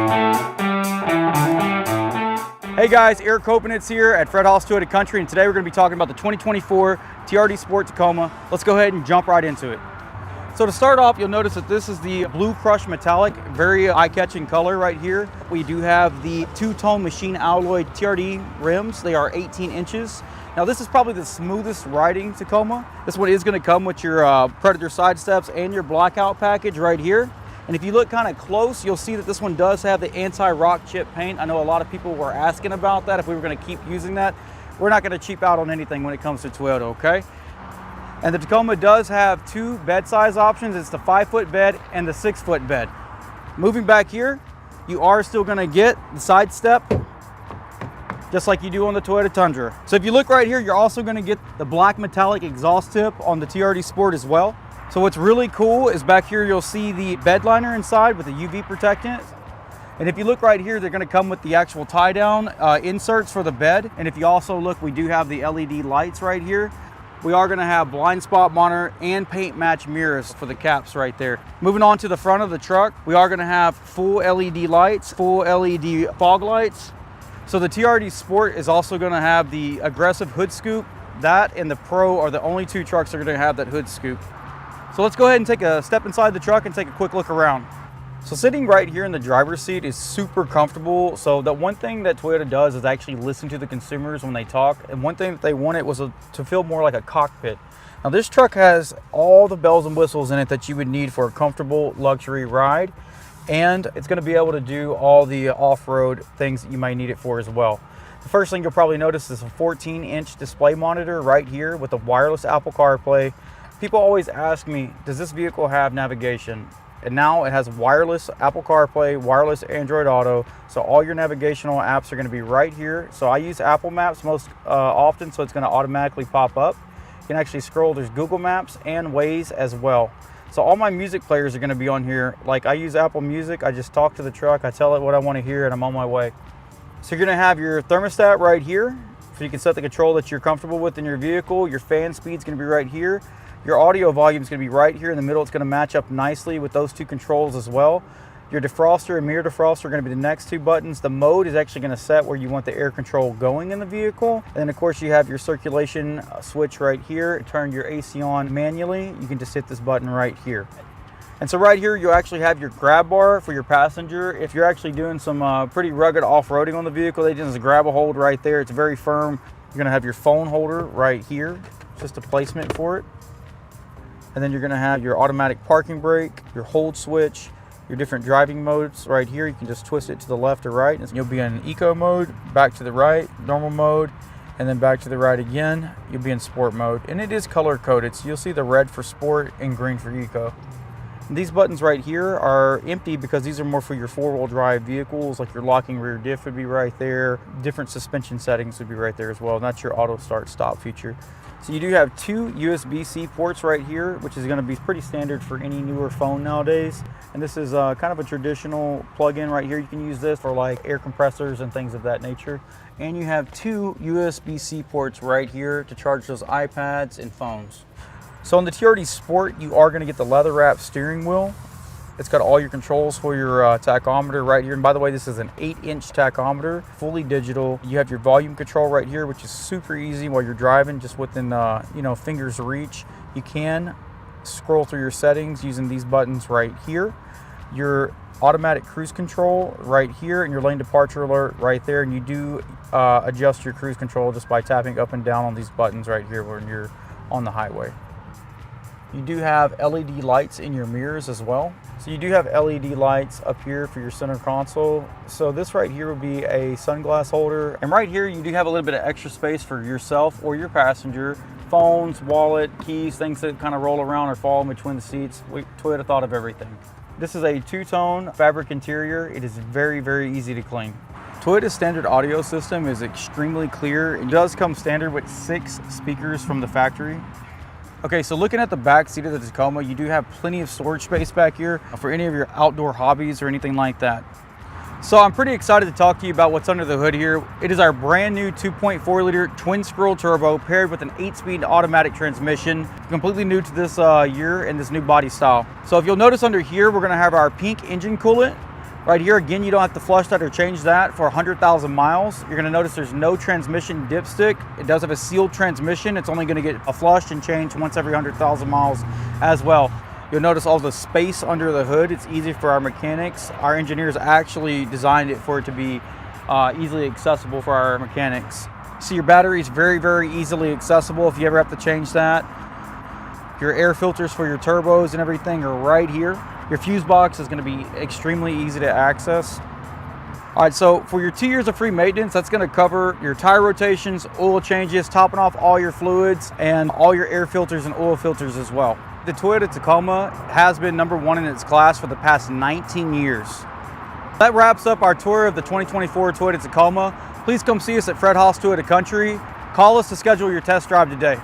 Hey guys, Eric Kopenitz here at Fred Haas Toyota Country, and today we're going to be talking about the 2024 TRD Sport Tacoma. Let's go ahead and jump right into it. So to start off, you'll notice that this is the blue crushed metallic, very eye-catching color right here. We do have the two-tone machine alloy TRD rims. They are 18 inches. Now this is probably the smoothest riding Tacoma. This one is going to come with your Predator side steps and your blackout package right here. And if you look kind of close, you'll see that this one does have the anti-rock chip paint. I know a lot of people were asking about that, if we were going to keep using that. We're not going to cheap out on anything when it comes to Toyota, okay? And the Tacoma does have two bed size options. It's the 5-foot bed and the 6-foot bed. Moving back here, you are still going to get the side step, just like you do on the Toyota Tundra. So if you look right here, you're also going to get the black metallic exhaust tip on the TRD Sport as well. So what's really cool is back here you'll see the bed liner inside with the UV protectant. And if you look right here, they're going to come with the actual tie down inserts for the bed. And if you also look, we do have the LED lights right here. We are going to have blind spot monitor and paint match mirrors for the caps right there. Moving on to the front of the truck, we are going to have full LED lights, full LED fog lights. So the TRD Sport is also going to have the aggressive hood scoop. That and the Pro are the only two trucks that are going to have that hood scoop. So let's go ahead and take a step inside the truck and take a quick look around. So sitting right here in the driver's seat is super comfortable. So the one thing that Toyota does is actually listen to the consumers when they talk. And one thing that they wanted was to feel more like a cockpit. Now this truck has all the bells and whistles in it that you would need for a comfortable luxury ride. And it's going to be able to do all the off-road things that you might need it for as well. The first thing you'll probably notice is a 14-inch display monitor right here with a wireless Apple CarPlay. People always ask me, does this vehicle have navigation? And now it has wireless Apple CarPlay, wireless Android Auto. So all your navigational apps are going to be right here. So I use Apple Maps most often, so it's going to automatically pop up. You can actually scroll. There's Google Maps and Waze as well. So all my music players are going to be on here. Like I use Apple Music. I just talk to the truck. I tell it what I want to hear and I'm on my way. So you're going to have your thermostat right here. So you can set the control that you're comfortable with in your vehicle. Your fan speed's going to be right here. Your audio volume is going to be right here in the middle. It's going to match up nicely with those two controls as well. Your defroster and mirror defroster are going to be the next two buttons. The mode is actually going to set where you want the air control going in the vehicle. And then of course you have your circulation switch right here. Turn your AC on manually. You can just hit this button right here. And so right here you actually have your grab bar for your passenger. If you're actually doing some pretty rugged off-roading on the vehicle, they just grab a hold right there. It's very firm. You're going to have your phone holder right here. Just a placement for it. And then you're going to have your automatic parking brake, your hold switch, your different driving modes right here. You can just twist it to the left or right. And you'll be in eco mode, back to the right, normal mode, and then back to the right again. You'll be in sport mode. And it is color coded. So you'll see the red for sport and green for eco. And these buttons right here are empty because these are more for your four-wheel drive vehicles, like your locking rear diff would be right there. Different suspension settings would be right there as well. And that's your auto start stop feature. So you do have two USB-C ports right here, which is going to be pretty standard for any newer phone nowadays. And this is kind of a traditional plug-in right here. You can use this for like air compressors and things of that nature. And you have two USB-C ports right here to charge those iPads and phones. So on the TRD Sport, you are going to get the leather wrap steering wheel. It's got all your controls for your tachometer right here. And by the way, this is an 8-inch tachometer, fully digital. You have your volume control right here, which is super easy while you're driving, just within fingers reach. You can scroll through your settings using these buttons right here. Your automatic cruise control right here, and your lane departure alert right there. And you do adjust your cruise control just by tapping up and down on these buttons right here when you're on the highway. You do have LED lights in your mirrors as well. So you do have LED lights up here for your center console. So this right here would be a sunglass holder. And right here you do have a little bit of extra space for yourself or your passenger. Phones, wallet, keys, things that kind of roll around or fall in between the seats. Toyota thought of everything. This is a two-tone fabric interior. It is very, very easy to clean. Toyota's standard audio system is extremely clear. It does come standard with 6 speakers from the factory. Okay, so looking at the back seat of the Tacoma, you do have plenty of storage space back here for any of your outdoor hobbies or anything like that. So I'm pretty excited to talk to you about what's under the hood here. It is our brand new 2.4 liter twin scroll turbo paired with an 8-speed automatic transmission, completely new to this year and this new body style. So if you'll notice under here, we're gonna have our pink engine coolant. Right here, again, you don't have to flush that or change that for 100,000 miles. You're gonna notice there's no transmission dipstick. It does have a sealed transmission. It's only gonna get flushed and changed once every 100,000 miles as well. You'll notice all the space under the hood. It's easy for our mechanics. Our engineers actually designed it for it to be easily accessible for our mechanics. See, your battery is very, very easily accessible if you ever have to change that. Your air filters for your turbos and everything are right here. Your fuse box is going to be extremely easy to access. All right, so for your 2 years of free maintenance, that's going to cover your tire rotations, oil changes, topping off all your fluids, and all your air filters and oil filters as well. The Toyota Tacoma has been #1 in its class for the past 19 years. That wraps up our tour of the 2024 Toyota Tacoma. Please come see us at Fred Haas Toyota Country. Call us to schedule your test drive today.